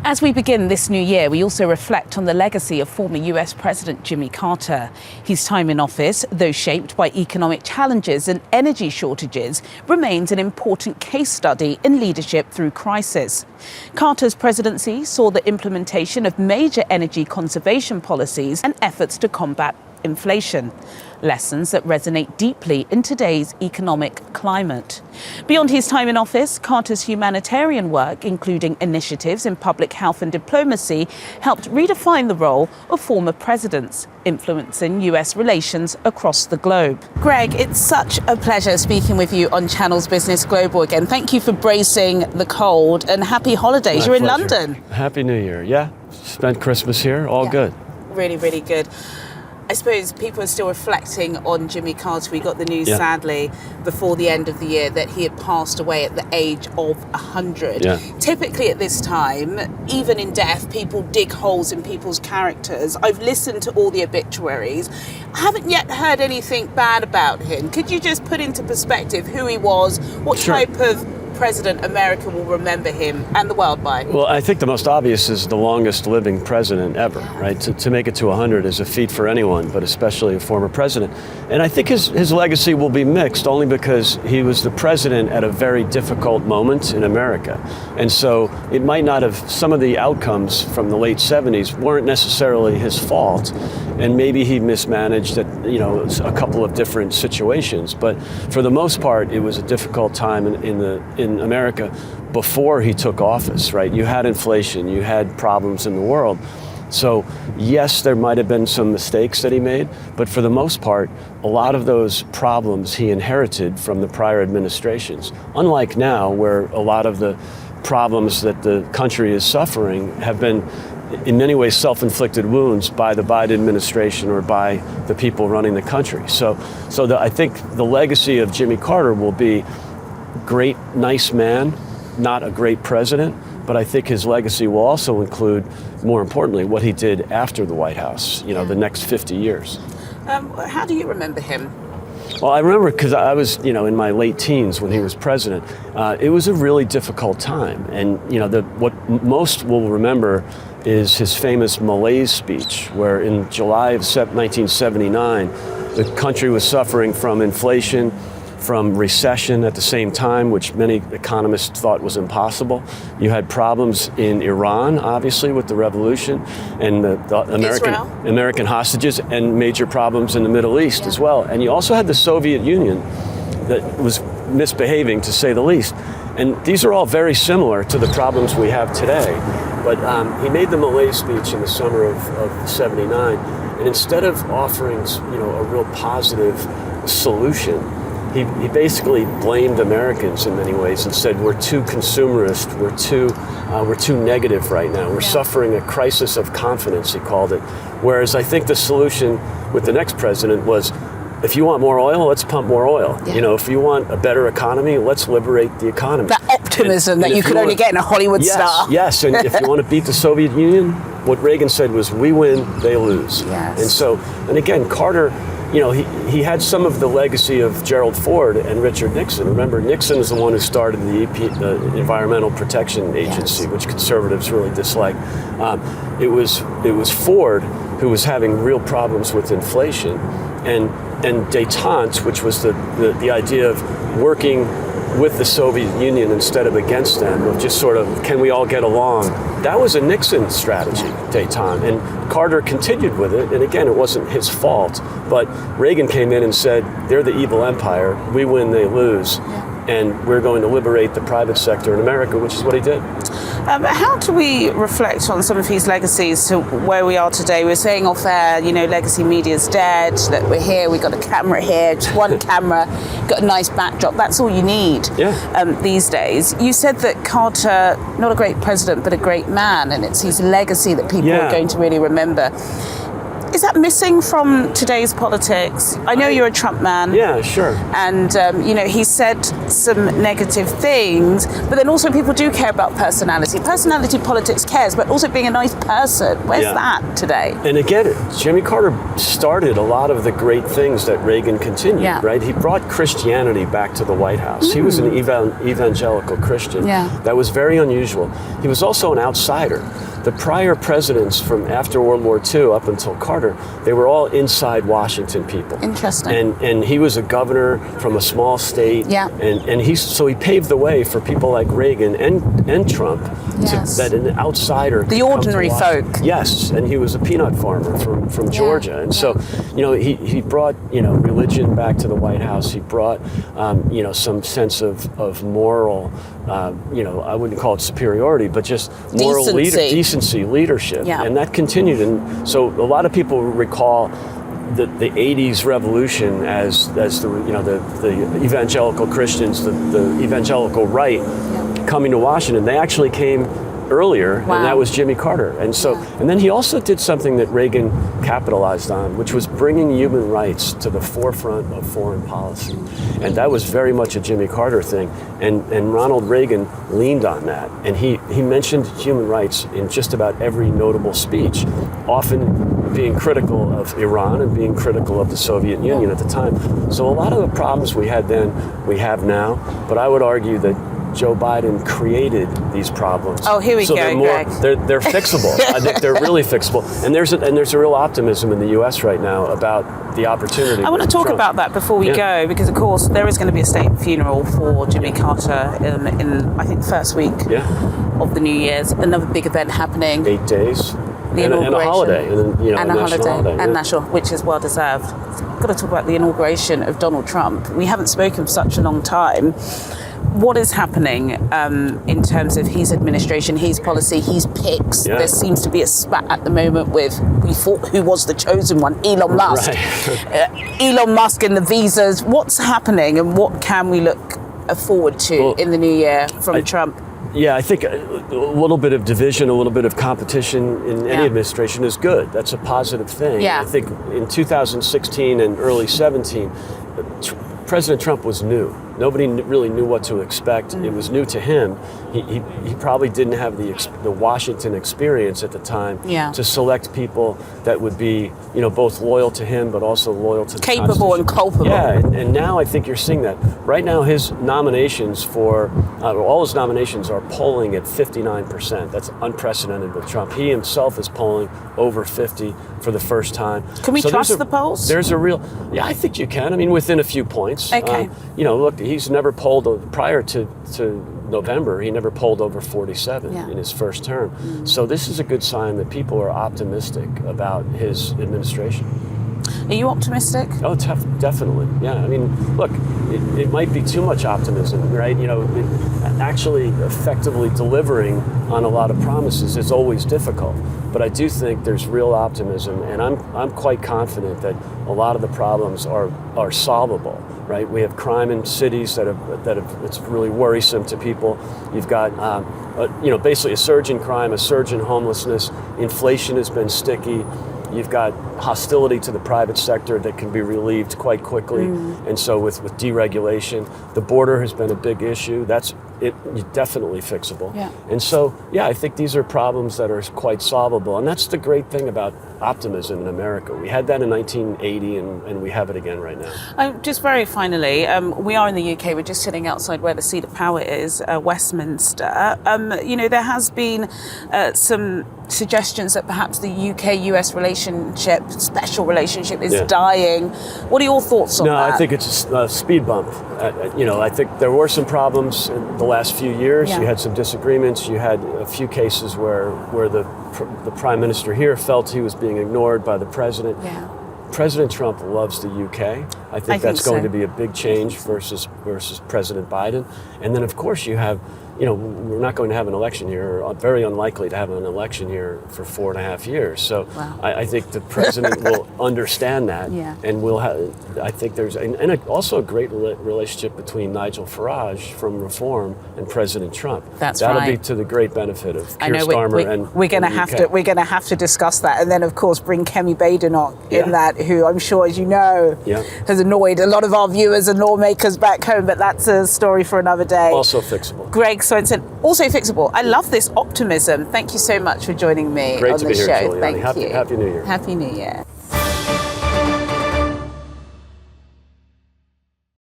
As we begin this new year, we also reflect on the legacy of former US President Jimmy Carter. His time in office, though shaped by economic challenges and energy shortages, remains an important case study in leadership through crisis. Carter's presidency saw the implementation of major energy conservation policies and efforts to combat inflation, lessons that resonate deeply in today's economic climate. Beyond his time in office, Carter's humanitarian work, including initiatives in public health and diplomacy, helped redefine the role of former presidents, influencing US relations across the globe. Greg, it's such a pleasure speaking with you on Channel's Business Global again. Thank you for bracing the cold, and happy holidays. You're in London. Happy New Year. Yeah, spent Christmas here. All good. Really, really good. I suppose people are still reflecting on Jimmy Carter. We got the news, sadly, before the end of the year that he had passed away at the age of 100. Typically at this time, even in death, people dig holes in people's characters. I've listened to all the obituaries. I haven't yet heard anything bad about him. Could you just put into perspective who he was, what type of president America will remember him and the world by? Well, I think the most obvious is the longest living president ever, right? To make it to 100 is a feat for anyone, but especially a former president. And I think his legacy will be mixed only because he was the president at a very difficult moment in America. And so it might not have, some of the outcomes from the late 70s weren't necessarily his fault. And maybe he mismanaged a couple of different situations. But for the most part, it was a difficult time in America before he took office, right? You had inflation, you had problems in the world. So yes, there might have been some mistakes that he made, but for the most part, a lot of those problems he inherited from the prior administrations. Unlike now, where a lot of the problems that the country is suffering have been in many ways self-inflicted wounds by the Biden administration or by the people running the country. So I think the legacy of Jimmy Carter will be great, nice man, not a great president, but I think his legacy will also include, more importantly, what he did after the White House, the next 50 years. How do you remember him? Well, I remember because I was, in my late teens when he was president. It was a really difficult time. And, what most will remember is his famous malaise speech, where in July of 1979, the country was suffering from inflation, from recession at the same time, which many economists thought was impossible. You had problems in Iran, obviously, with the revolution and the American hostages, and major problems in the Middle East as well. And you also had the Soviet Union that was misbehaving, to say the least. And these are all very similar to the problems we have today. But he made the malaise speech in the summer of 79, and instead of offering, a real positive solution, he basically blamed Americans in many ways and said, we're too consumerist, we're too negative right now. We're suffering a crisis of confidence, he called it. Whereas I think the solution with the next president was, if you want more oil, let's pump more oil. If you want a better economy, let's liberate the economy. That optimism that you could only get in a Hollywood star. Yes, and if you want to beat the Soviet Union, what Reagan said was, we win, they lose. Yes. And again, Carter, he had some of the legacy of Gerald Ford and Richard Nixon. Remember, Nixon is the one who started the Environmental Protection Agency, which conservatives really dislike. It was Ford who was having real problems with inflation, and détente, which was the idea of working with the Soviet Union instead of against them, of just sort of, can we all get along? That was a Nixon strategy, détente, and Carter continued with it, and again, it wasn't his fault, but Reagan came in and said, they're the evil empire, we win, they lose, and we're going to liberate the private sector in America, which is what he did. How do we reflect on some of his legacies to where we are today? We're saying off air, legacy media's dead, that we're here, we've got a camera here, just one camera, got a nice backdrop. That's all you need these days. You said that Carter, not a great president, but a great man, and it's his legacy that people are going to really remember. Is that missing from today's politics? I know you're a Trump man. Yeah, sure. And, he said some negative things, but then also people do care about personality. Personality politics cares, but also being a nice person. Where's that today? And again, Jimmy Carter started a lot of the great things that Reagan continued, right? He brought Christianity back to the White House. He was an evangelical Christian. That was very unusual. He was also an outsider. The prior presidents from after World War II up until Carter, they were all inside Washington people. Interesting. And he was a governor from a small state. And he paved the way for people like Reagan and Trump, that an outsider. The ordinary folk. Yes, and he was a peanut farmer from Georgia. And so, he brought, religion back to the White House. He brought, some sense of moral, I wouldn't call it superiority, but just moral decency, leadership. And that continued. And so a lot of people recall the 80s revolution as the evangelical Christians, the evangelical right coming to Washington. They actually came earlier, and that was Jimmy Carter. And so, and then he also did something that Reagan capitalized on, which was bringing human rights to the forefront of foreign policy. And that was very much a Jimmy Carter thing. And Ronald Reagan leaned on that. And he mentioned human rights in just about every notable speech, often being critical of Iran and being critical of the Soviet Union at the time. So a lot of the problems we had then, we have now. But I would argue that Joe Biden created these problems. Oh, here we go, Greg. They're fixable. I think they're really fixable. And there's a real optimism in the U.S. right now about the opportunity. I want to talk about that before we go, because of course there is going to be a state funeral for Jimmy Carter in I think the first week of the New Year's. Another big event happening. 8 days. The and a holiday, and a holiday, and national, which is well deserved. Got to talk about the inauguration of Donald Trump. We haven't spoken for such a long time. What is happening in terms of his administration, his policy, his picks? There seems to be a spat at the moment with, we thought, who was the chosen one? Elon Musk. Elon Musk and the visas. What's happening, and what can we look forward to in the new year from Trump? Yeah, I think a little bit of division, a little bit of competition in any administration is good. That's a positive thing. I think in 2016 and early 17, President Trump was new. Nobody really knew what to expect. It was new to him. He probably didn't have the Washington experience at the time to select people that would be, both loyal to him but also loyal to the capable and culpable. Yeah, and now I think you're seeing that. Right now, his nominations all his nominations are polling at 59%. That's unprecedented with Trump. He himself is polling over 50 for the first time. Can we trust the polls? There's a real, I think you can. I mean, within a few points. Okay. Look, he's never polled prior to November. He never polled over 47 in his first term. So this is a good sign that people are optimistic about his administration. Are you optimistic? Oh, definitely. Yeah. I mean, look, it might be too much optimism, right? Actually effectively delivering on a lot of promises is always difficult. But I do think there's real optimism, and I'm quite confident that a lot of the problems are solvable, right? We have crime in cities that have it's really worrisome to people. You've got basically a surge in crime, a surge in homelessness. Inflation has been sticky. You've got hostility to the private sector that can be relieved quite quickly. And so with deregulation, the border has been a big issue. That's definitely fixable. And so, I think these are problems that are quite solvable. And that's the great thing about optimism in America. We had that in 1980 and we have it again right now. Just very finally, we are in the UK. We're just sitting outside where the seat of power is, Westminster. There has been some suggestions that perhaps the UK-US special relationship is dying. What are your thoughts on that? No, I think it's a speed bump. I think there were some problems in the last few years. You had some disagreements. You had a few cases where the prime minister here felt he was being ignored by the president. President Trump loves the UK. I think that's going to be a big change versus President Biden. And then, of course, you have we're not going to have an election here, or very unlikely to have an election here for 4.5 years. So Wow. I think the president will understand that, Yeah. and we'll have. I think there's also a great relationship between Nigel Farage from Reform and President Trump. That'll be to the great benefit of Keir Starmer and we're going to have to UK. discuss that, and then of course bring Kemi Badenoch in Yeah. that, who I'm sure, as you know, Yeah. has annoyed a lot of our viewers and lawmakers back home. But that's a story for another day. Also fixable. Greg Swenson, also fixable. I love this optimism. Thank you so much for joining me Great on to the be here, show. Giuliani. Thank you. Happy New Year. Happy New Year.